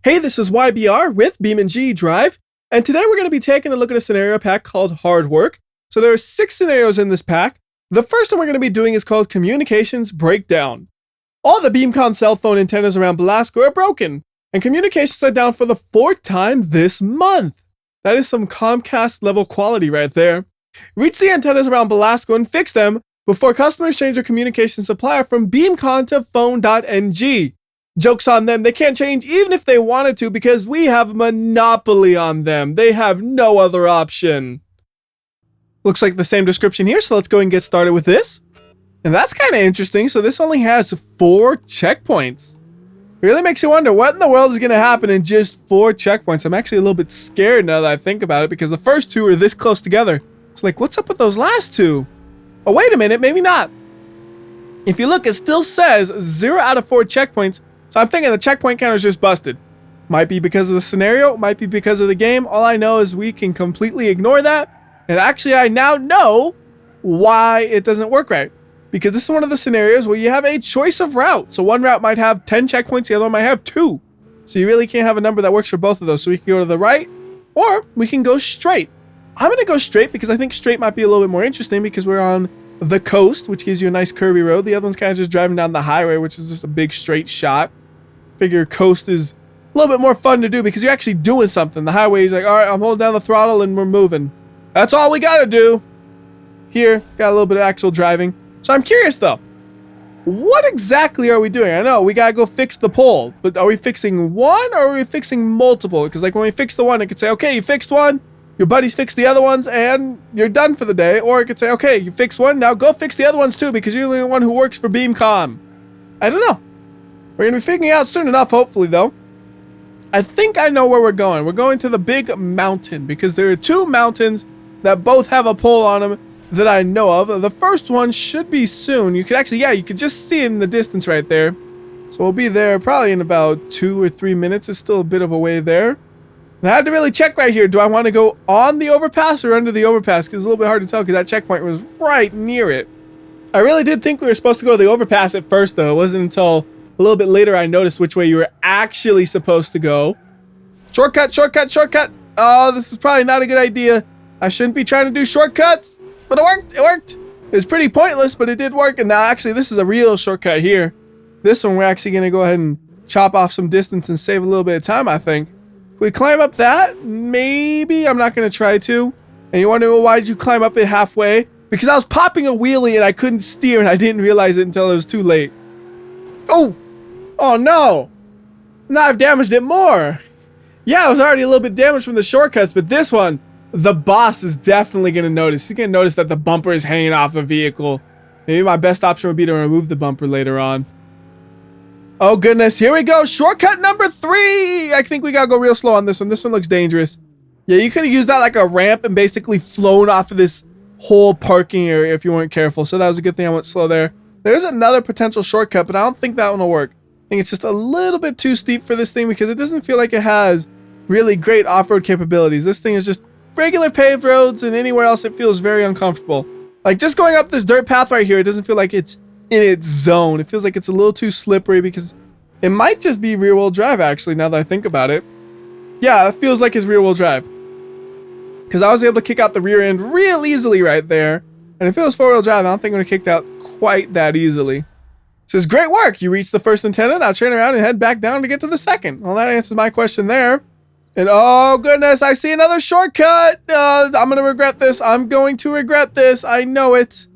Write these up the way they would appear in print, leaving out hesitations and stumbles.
Hey, this is WhyBeAre with BeamNG.drive, and today we're going to be taking a look at a scenario pack called Aadrvark. So there are 6 scenarios in this pack. The first one we're going to be doing is called Communications Breakdown. All the BeamCon cell phone antennas around Belasco are broken, and communications are down for the 4th time this month. That is some Comcast level quality right there. Reach the antennas around Belasco and fix them before customers change their communication supplier from BeamCon to Phone.ng. Joke's on them, they can't change even if they wanted to because we have a monopoly on them. They have no other option. Looks like the same description here, so let's go and get started with this. And that's kind of interesting, so this only has 4 checkpoints. It really makes you wonder what in the world is going to happen in just 4 checkpoints. I'm actually a little bit scared now that I think about it because the first 2 are this close together. It's like, what's up with those last 2? Oh, wait a minute, maybe not. If you look, it still says 0 out of 4 checkpoints. So I'm thinking the checkpoint counter is just busted. Might be because of the scenario, might be because of the game. All I know is we can completely ignore that. And actually, I now know why it doesn't work right. Because this is one of the scenarios where you have a choice of route. So one route might have 10 checkpoints, the other one might have 2. So you really can't have a number that works for both of those. So we can go to the right, or we can go straight. I'm going to go straight because I think straight might be a little bit more interesting because we're on the coast, which gives you a nice curvy road. The other one's kind of just driving down the highway, which is just a big straight shot. Figure coast is a little bit more fun to do because you're actually doing something. The highway is like, all right, I'm holding down the throttle and we're moving. That's all we got to do. Here, got a little bit of actual driving. So I'm curious though, what exactly are we doing? I know we got to go fix the pole, but are we fixing one or are we fixing multiple? Because like when we fix the one, it could say, okay, you fixed one, your buddies fixed the other ones, and you're done for the day. Or it could say, okay, you fixed one, now go fix the other ones too because you're the only one who works for BeamCon. I don't know. We're going to be figuring it out soon enough, hopefully, though. I think I know where we're going. We're going to the big mountain because there are 2 mountains that both have a pole on them that I know of. The first one should be soon. You could actually, yeah, you could just see it in the distance right there. So we'll be there probably in about 2 or 3 minutes. It's still a bit of a way there. And I had to really check right here. Do I want to go on the overpass or under the overpass? Because it's a little bit hard to tell because that checkpoint was right near it. I really did think we were supposed to go to the overpass at first, though. It wasn't until a little bit later I noticed which way you were actually supposed to go. Shortcut, shortcut, shortcut. Oh, this is probably not a good idea. I shouldn't be trying to do shortcuts, but it worked, it worked. It was pretty pointless, but it did work. And now actually this is a real shortcut here. This one we're actually going to go ahead and chop off some distance and save a little bit of time, I think. If we climb up that, maybe. I'm not going to try to. And you wonder, well, why did you climb up it halfway? Because I was popping a wheelie and I couldn't steer and I didn't realize it until it was too late. Oh! Oh no! Now I've damaged it more! Yeah, it was already a little bit damaged from the shortcuts, but this one, the boss is definitely going to notice. He's going to notice that the bumper is hanging off the vehicle. Maybe my best option would be to remove the bumper later on. Oh goodness, here we go! Shortcut number 3! I think we gotta go real slow on this one. This one looks dangerous. Yeah, you could have used that like a ramp and basically flown off of this whole parking area if you weren't careful. So that was a good thing I went slow there. There's another potential shortcut, but I don't think that one will work. I think it's just a little bit too steep for this thing because it doesn't feel like it has really great off-road capabilities. This thing is just regular paved roads, and anywhere else it feels very uncomfortable. Like just going up this dirt path right here, it doesn't feel like it's in its zone. It feels like it's a little too slippery because it might just be rear-wheel drive actually, now that I think about it. Yeah, it feels like it's rear-wheel drive. Because I was able to kick out the rear end real easily right there. And if it was 4-wheel drive, I don't think I would have kicked out quite that easily. It says, great work. You reached the first antenna. Now turn around and head back down to get to the second. Well, that answers my question there. And oh goodness, I see another shortcut. I'm going to regret this. I'm going to regret this. I know it.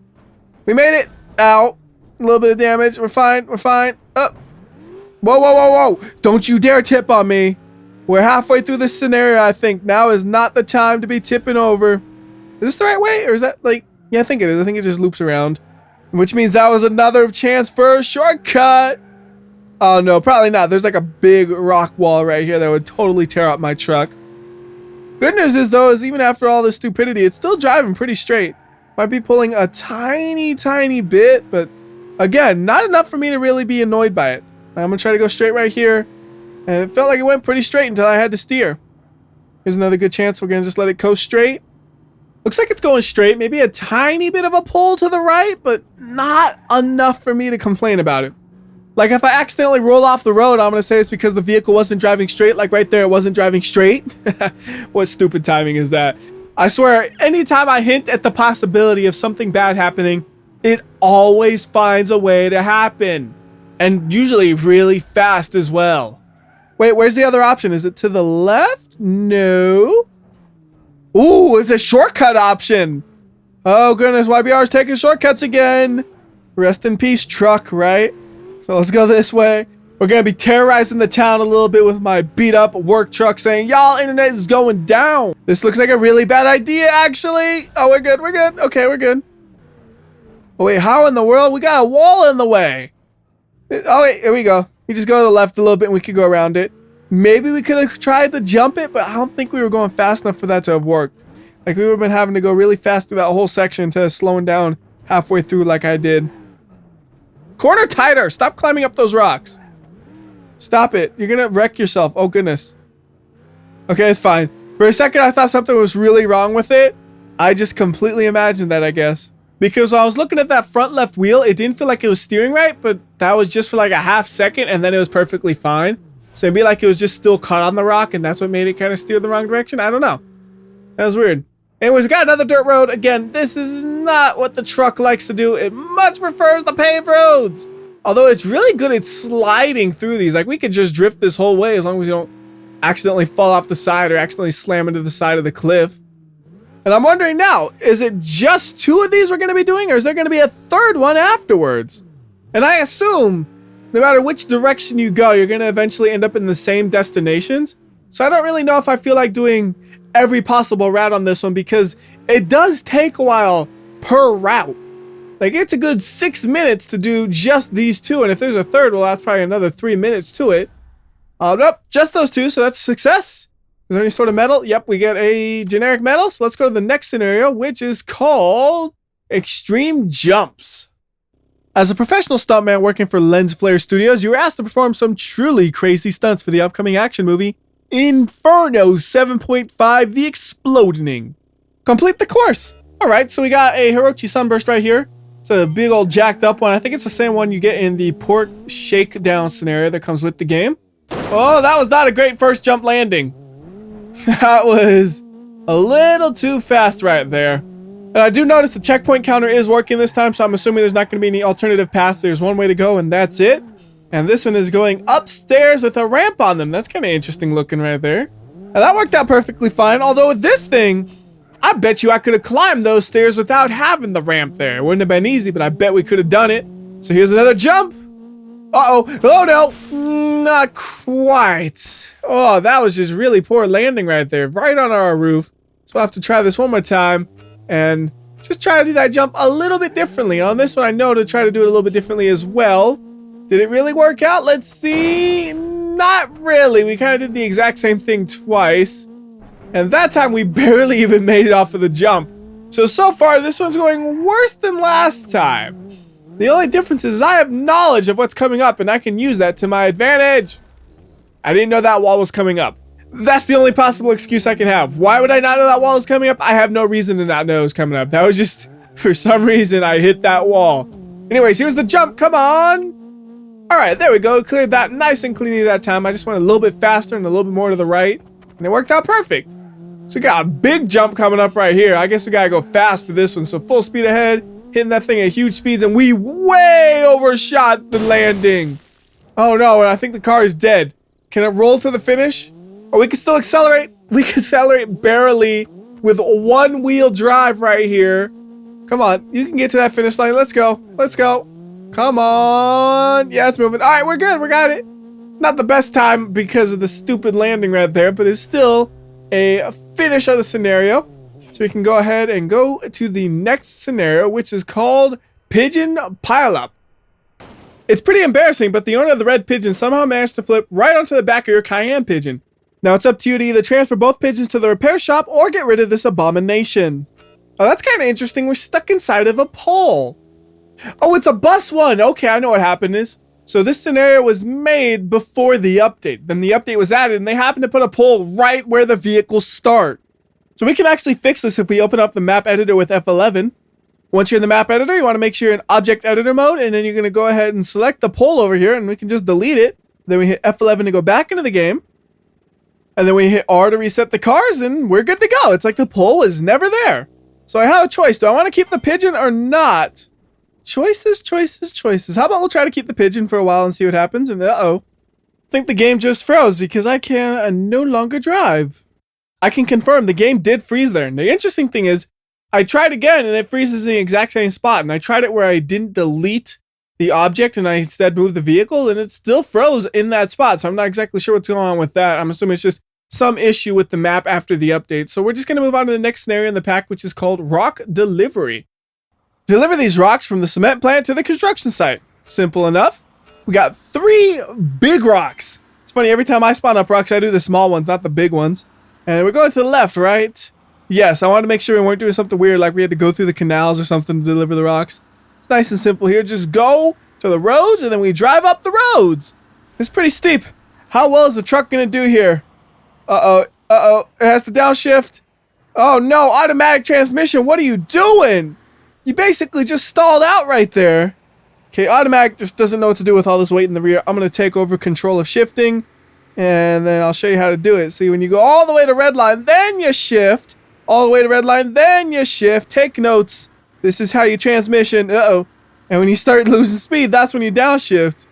We made it. Ow. A little bit of damage. We're fine. We're fine. Whoa, whoa, whoa, whoa. Don't you dare tip on me. We're halfway through this scenario, I think. Now is not the time to be tipping over. Is this the right way? Or is that like... Yeah, I think it is. I think it just loops around. Which means that was another chance for a shortcut. Oh no, probably not. There's like a big rock wall right here that would totally tear up my truck. Good news is though, is even after all this stupidity, it's still driving pretty straight. Might be pulling a tiny, tiny bit, but again, not enough for me to really be annoyed by it. I'm gonna try to go straight right here. And it felt like it went pretty straight until I had to steer. Here's another good chance. We're gonna just let it coast straight. Looks like it's going straight, maybe a tiny bit of a pull to the right, but not enough for me to complain about it. Like if I accidentally roll off the road, I'm going to say it's because the vehicle wasn't driving straight. Like right there, it wasn't driving straight. What stupid timing is that? I swear, anytime I hint at the possibility of something bad happening, it always finds a way to happen. And usually really fast as well. Wait, where's the other option? Is it to the left? No. Ooh, it's a shortcut option. Oh goodness, WhyBeAre's taking shortcuts again. Rest in peace, truck, right? So let's go this way. We're gonna be terrorizing the town a little bit with my beat up work truck saying, y'all, internet is going down. This looks like a really bad idea, actually. Oh, we're good, we're good. Okay, we're good. Oh wait, how in the world? We got a wall in the way. Oh wait, here we go. We just go to the left a little bit and we could go around it. Maybe we could have tried to jump it, but I don't think we were going fast enough for that to have worked. Like we would have been having to go really fast through that whole section instead of slowing down halfway through like I did. Corner tighter. Stop climbing up those rocks. Stop it. You're gonna wreck yourself. Oh goodness. Okay, it's fine. For a second I thought something was really wrong with it. I just completely imagined that, I guess. Because when I was looking at that front left wheel, it didn't feel like it was steering right, but that was just for like a half second and then it was perfectly fine. So it'd be like it was just still caught on the rock and that's what made it kind of steer the wrong direction. I don't know. That was weird. Anyways, we got another dirt road. Again, this is not what the truck likes to do. It much prefers the paved roads. Although it's really good at sliding through these. Like we could just drift this whole way as long as you don't accidentally fall off the side or accidentally slam into the side of the cliff. And I'm wondering now, is it just 2 of these we're going to be doing, or is there going to be a third one afterwards? And I assume no matter which direction you go, you're going to eventually end up in the same destinations. So I don't really know if I feel like doing every possible route on this one because it does take a while per route. Like it's a good 6 minutes to do just these 2. And if there's a third, well, that's probably another 3 minutes to it. Nope, just those 2. So that's a success. Is there any sort of medal? Yep, we get a generic medal. So let's go to the next scenario, which is called Extreme Jumps. As a professional stuntman working for Lens Flare Studios, you were asked to perform some truly crazy stunts for the upcoming action movie, Inferno 7.5, The Exploding. Complete the course. All right, so we got a Hirochi Sunburst right here. It's a big old jacked up one. I think it's the same one you get in the port shakedown scenario that comes with the game. Oh, that was not a great first jump landing. That was a little too fast right there. And I do notice the checkpoint counter is working this time, so I'm assuming there's not going to be any alternative paths. There's one way to go, and that's it. And this one is going upstairs with a ramp on them. That's kind of interesting looking right there. And that worked out perfectly fine. Although with this thing, I bet you I could have climbed those stairs without having the ramp there. It wouldn't have been easy, but I bet we could have done it. So here's another jump. Uh-oh. Oh, no. Not quite. Oh, that was just really poor landing right there. Right on our roof. So I'll have to try this one more time. And just try to do that jump a little bit differently. On this one, I know to try to do it a little bit differently as well. Did it really work out? Let's see. Not really. We kind of did the exact same thing twice. And that time, we barely even made it off of the jump. So far, this one's going worse than last time. The only difference is I have knowledge of what's coming up, and I can use that to my advantage. I didn't know that wall was coming up. That's the only possible excuse I can have. Why would I not know that wall is coming up? I have no reason to not know it was coming up. That was just, for some reason, I hit that wall. Anyways, here's the jump. Come on. All right, there we go. Cleared that nice and cleanly that time. I just went a little bit faster and a little bit more to the right, and it worked out perfect. So we got a big jump coming up right here. I guess we gotta go fast for this one. So full speed ahead, hitting that thing at huge speeds, and we way overshot the landing. Oh no, and I think the car is dead. Can it roll to the finish? Or we can still accelerate. We can accelerate barely with a one-wheel drive right here. Come on, you can get to that finish line. Let's go. Let's go. Come on. Yeah, it's moving. All right, we're good. We got it. Not the best time because of the stupid landing right there, but it's still a finish of the scenario. So we can go ahead and go to the next scenario, which is called Pigeon Pileup. It's pretty embarrassing, but the owner of the red pigeon somehow managed to flip right onto the back of your Cayenne pigeon. Now it's up to you to either transfer both pigeons to the repair shop or get rid of this abomination. Oh, that's kind of interesting. We're stuck inside of a pole. Oh, it's a bus one. Okay, I know what happened is. So this scenario was made before the update. Then the update was added, and they happened to put a pole right where the vehicles start. So we can actually fix this if we open up the map editor with F11. Once you're in the map editor, you want to make sure you're in object editor mode, and then you're going to go ahead and select the pole over here, and we can just delete it. Then we hit F11 to go back into the game. And then we hit R to reset the cars, and we're good to go. It's like the pole was never there. So I have a choice. Do I want to keep the pigeon or not? Choices, choices, choices. How about we'll try to keep the pigeon for a while and see what happens? And uh-oh. I think the game just froze because I can no longer drive. I can confirm the game did freeze there. And the interesting thing is, I tried again and it freezes in the exact same spot. And I tried it where I didn't delete the object and I instead moved the vehicle and it still froze in that spot. So I'm not exactly sure what's going on with that. I'm assuming it's just some issue with the map after the update. So we're just going to move on to the next scenario in the pack, which is called Rock Delivery. Deliver these rocks from the cement plant to the construction site. Simple enough. We got 3 big rocks. It's funny, every time I spawn up rocks, I do the small ones, not the big ones. And we're going to the left, right? Yes, I wanted to make sure we weren't doing something weird, like we had to go through the canals or something to deliver the rocks. It's nice and simple here. Just go to the roads and then we drive up the roads. It's pretty steep. How well is the truck going to do here? Uh-oh. It has to downshift. Oh no, automatic transmission. What are you doing? You basically just stalled out right there. Okay, automatic just doesn't know what to do with all this weight in the rear. I'm going to take over control of shifting. And then I'll show you how to do it. See, when you go all the way to red line, then you shift. All the way to red line, then you shift. Take notes. This is how you transmission. Uh-oh. And when you start losing speed, that's when you downshift.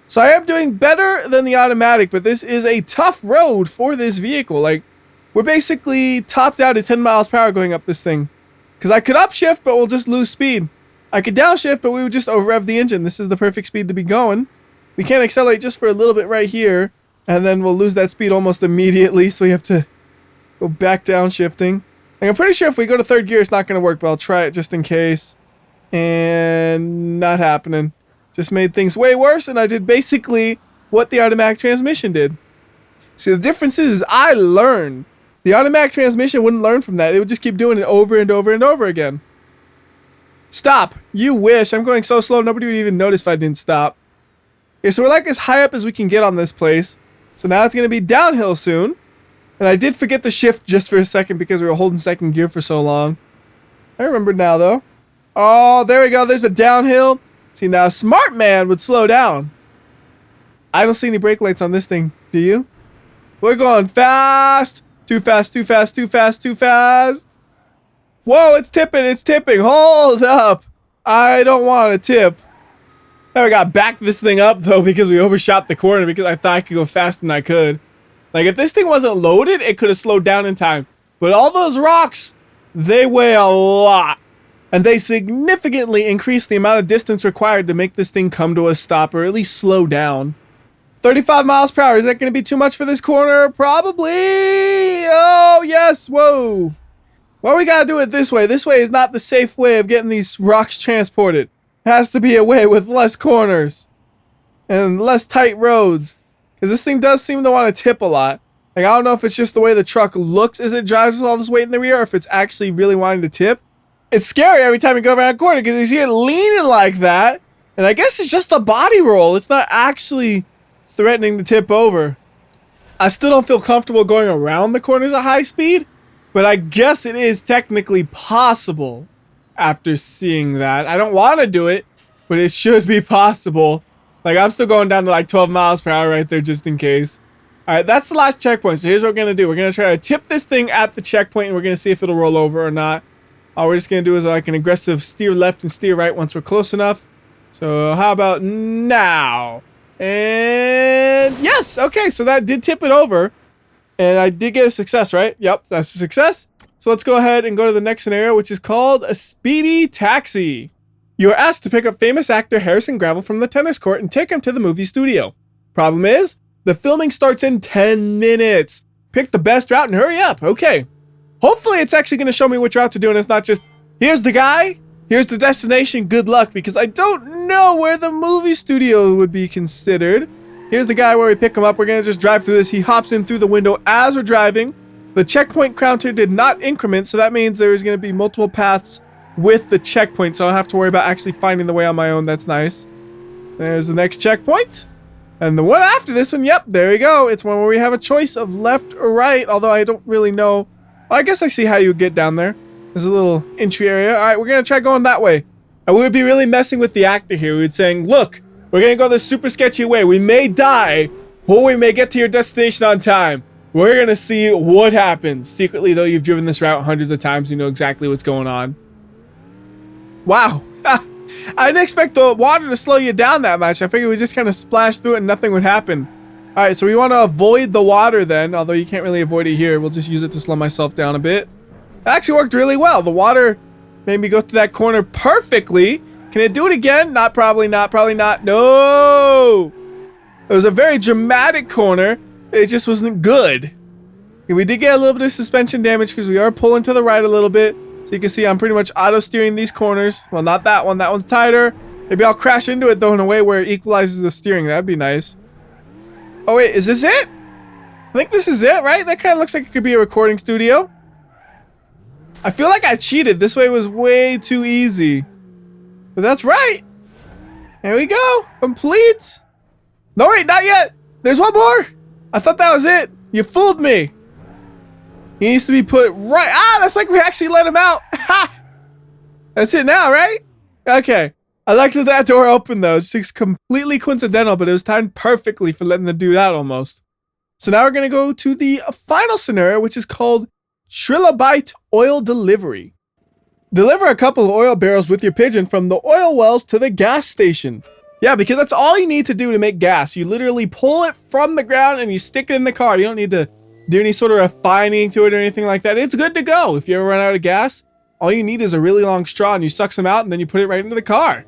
So I am doing better than the automatic, but this is a tough road for this vehicle. Like, we're basically topped out at 10 miles per hour going up this thing. Because I could upshift, but we'll just lose speed. I could downshift, but we would just over-rev the engine. This is the perfect speed to be going. We can't accelerate just for a little bit right here. And then we'll lose that speed almost immediately, so we have to go back downshifting. Like, I'm pretty sure if we go to third gear, it's not going to work, but I'll try it just in case. And not happening. Just made things way worse, and I did basically what the automatic transmission did. See, the difference is I learned. The automatic transmission wouldn't learn from that. It would just keep doing it over and over and over again. Stop. You wish. I'm going so slow, nobody would even notice if I didn't stop. Okay, so we're like as high up as we can get on this place. So now it's going to be downhill soon. And I did forget to shift just for a second because we were holding second gear for so long. I remember now, though. Oh, there we go. There's a downhill. See, now a smart man would slow down. I don't see any brake lights on this thing. Do you? We're going fast. Too fast, too fast, too fast, too fast. Whoa, it's tipping. It's tipping. Hold up. I don't want to tip. Now we got backed this thing up, though, because we overshot the corner because I thought I could go faster than I could. Like, if this thing wasn't loaded, it could have slowed down in time. But all those rocks, they weigh a lot. And they significantly increase the amount of distance required to make this thing come to a stop or at least slow down. 35 miles per hour. Is that going to be too much for this corner? Probably. Oh, yes. Whoa. Well, we got to do it this way. This way is not the safe way of getting these rocks transported. It has to be a way with less corners and less tight roads. Because this thing does seem to want to tip a lot. Like, I don't know if it's just the way the truck looks as it drives with all this weight in the rear or if it's actually really wanting to tip. It's scary every time you go around a corner because you see it leaning like that. And I guess it's just a body roll. It's not actually threatening to tip over. I still don't feel comfortable going around the corners at high speed. But I guess it is technically possible after seeing that. I don't want to do it, but it should be possible. Like, I'm still going down to like 12 miles per hour right there just in case. All right, that's the last checkpoint. So here's what we're going to do. We're going to try to tip this thing at the checkpoint, and we're going to see if it'll roll over or not. All we're just going to do is like an aggressive steer left and steer right once we're close enough. So how about now? And yes, okay, so that did tip it over. And I did get a success, right? Yep, that's a success. So let's go ahead and go to the next scenario, which is called a Speedy Taxi. You are asked to pick up famous actor Harrison Gravel from the tennis court and take him to the movie studio. Problem is, the filming starts in 10 minutes. Pick the best route and hurry up. Okay. Hopefully it's actually going to show me which route to do, and it's not just, here's the guy, here's the destination, good luck, because I don't know where the movie studio would be considered. Here's the guy where we pick him up. We're going to just drive through this. He hops in through the window as we're driving. The checkpoint counter did not increment, so that means there's going to be multiple paths with the checkpoint, so I don't have to worry about actually finding the way on my own. That's nice. There's the next checkpoint. And the one after this one, yep, there we go. It's one where we have a choice of left or right, although I don't really know. Well, I guess I see how you get down there. There's a little entry area. All right, we're going to try going that way. And we would be really messing with the actor here. We would saying, look, we're going to go this super sketchy way. We may die, or we may get to your destination on time. We're going to see what happens. Secretly, though, you've driven this route hundreds of times. You know exactly what's going on. Wow. I didn't expect the water to slow you down that much. I figured we just kind of splash through it and nothing would happen. All right, so we want to avoid the water then, although you can't really avoid it here. We'll just use it to slow myself down a bit. It actually worked really well. The water made me go to that corner perfectly. Can it do it again? Probably not. No! It was a very dramatic corner. It just wasn't good. We did get a little bit of suspension damage because we are pulling to the right a little bit. So you can see I'm pretty much auto-steering these corners. Well, not that one. That one's tighter. Maybe I'll crash into it, though, in a way where it equalizes the steering. That'd be nice. Oh, wait. Is this it? I think this is it, right? That kind of looks like it could be a recording studio. I feel like I cheated. This way was way too easy. But that's right. There we go. Complete. No, wait, not yet. There's one more. I thought that was it. You fooled me. He needs to be put right. Ah, that's like we actually let him out. Ha! That's it now, right? Okay. I like that door opened, though. It's just completely coincidental, but it was timed perfectly for letting the dude out almost. So now we're going to go to the final scenario, which is called Trilobite Oil Delivery. Deliver a couple of oil barrels with your pigeon from the oil wells to the gas station. Yeah, because that's all you need to do to make gas. You literally pull it from the ground and you stick it in the car. You don't need to do any sort of refining to it or anything like that. It's good to go. If you ever run out of gas, all you need is a really long straw and you suck some out and then you put it right into the car.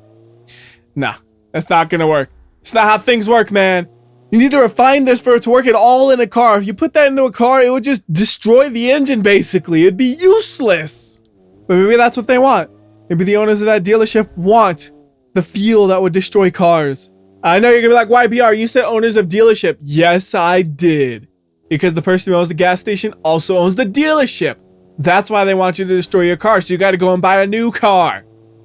Nah, that's not going to work. It's not how things work, man. You need to refine this for it to work at all in a car. If you put that into a car, it would just destroy the engine, basically. It'd be useless. But maybe that's what they want. Maybe the owners of that dealership want the fuel that would destroy cars. I know you're going to be like, WhyBeAre, you said owners of dealership. Yes, I did. Because the person who owns the gas station also owns the dealership. That's why they want you to destroy your car, so you got to go and buy a new car.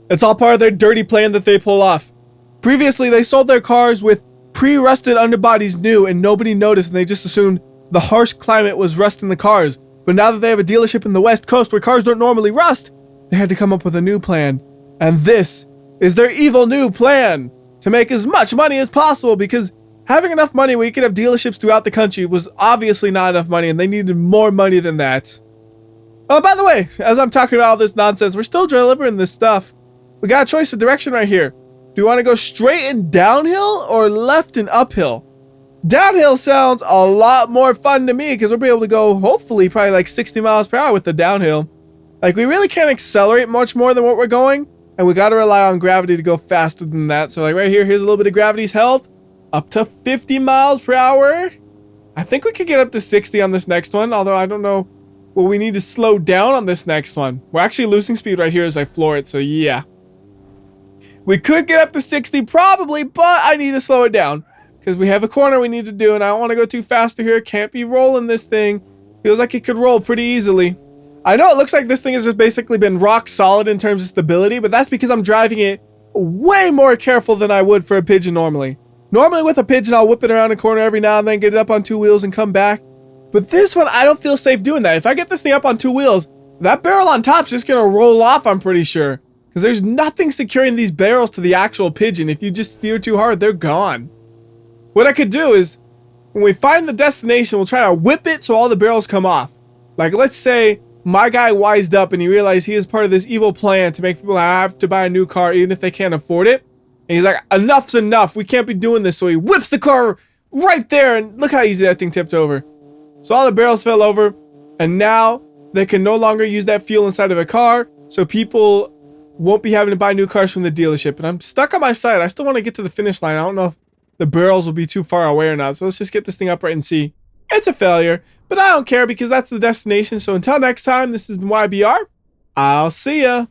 It's all part of their dirty plan that they pull off. Previously, they sold their cars with pre-rusted underbodies new and nobody noticed and they just assumed the harsh climate was rusting the cars. But now that they have a dealership in the West Coast where cars don't normally rust, they had to come up with a new plan. And this is their evil new plan to make as much money as possible, because having enough money where you could have dealerships throughout the country was obviously not enough money and they needed more money than that. Oh, by the way, as I'm talking about all this nonsense, we're still delivering this stuff. We got a choice of direction right here. Do you want to go straight and downhill or left and uphill? Downhill sounds a lot more fun to me because we'll be able to go, hopefully, probably like 60 miles per hour with the downhill. Like, we really can't accelerate much more than what we're going, and we got to rely on gravity to go faster than that. So, like, right here, here's a little bit of gravity's help. Up to 50 miles per hour. I think we could get up to 60 on this next one, although I don't know. Well, we need to slow down on this next one. We're actually losing speed right here as I floor it, so yeah. We could get up to 60 probably, but I need to slow it down because we have a corner we need to do and I don't want to go too fast here. Can't be rolling this thing. Feels like it could roll pretty easily. I know it looks like this thing has just basically been rock solid in terms of stability, but that's because I'm driving it way more careful than I would for a Pigeon normally. Normally with a Pigeon, I'll whip it around a corner every now and then, get it up on two wheels and come back. But this one, I don't feel safe doing that. If I get this thing up on two wheels, that barrel on top's just going to roll off, I'm pretty sure. Because there's nothing securing these barrels to the actual Pigeon. If you just steer too hard, they're gone. What I could do is, when we find the destination, we'll try to whip it so all the barrels come off. Like, let's say my guy wised up and he realized he is part of this evil plan to make people have to buy a new car even if they can't afford it. And he's like, enough's enough. We can't be doing this. So he whips the car right there. And look how easy that thing tipped over. So all the barrels fell over. And now they can no longer use that fuel inside of a car. So people won't be having to buy new cars from the dealership. And I'm stuck on my side. I still want to get to the finish line. I don't know if the barrels will be too far away or not. So let's just get this thing upright and see. It's a failure. But I don't care because that's the destination. So until next time, this has been WhyBeAre. I'll see ya.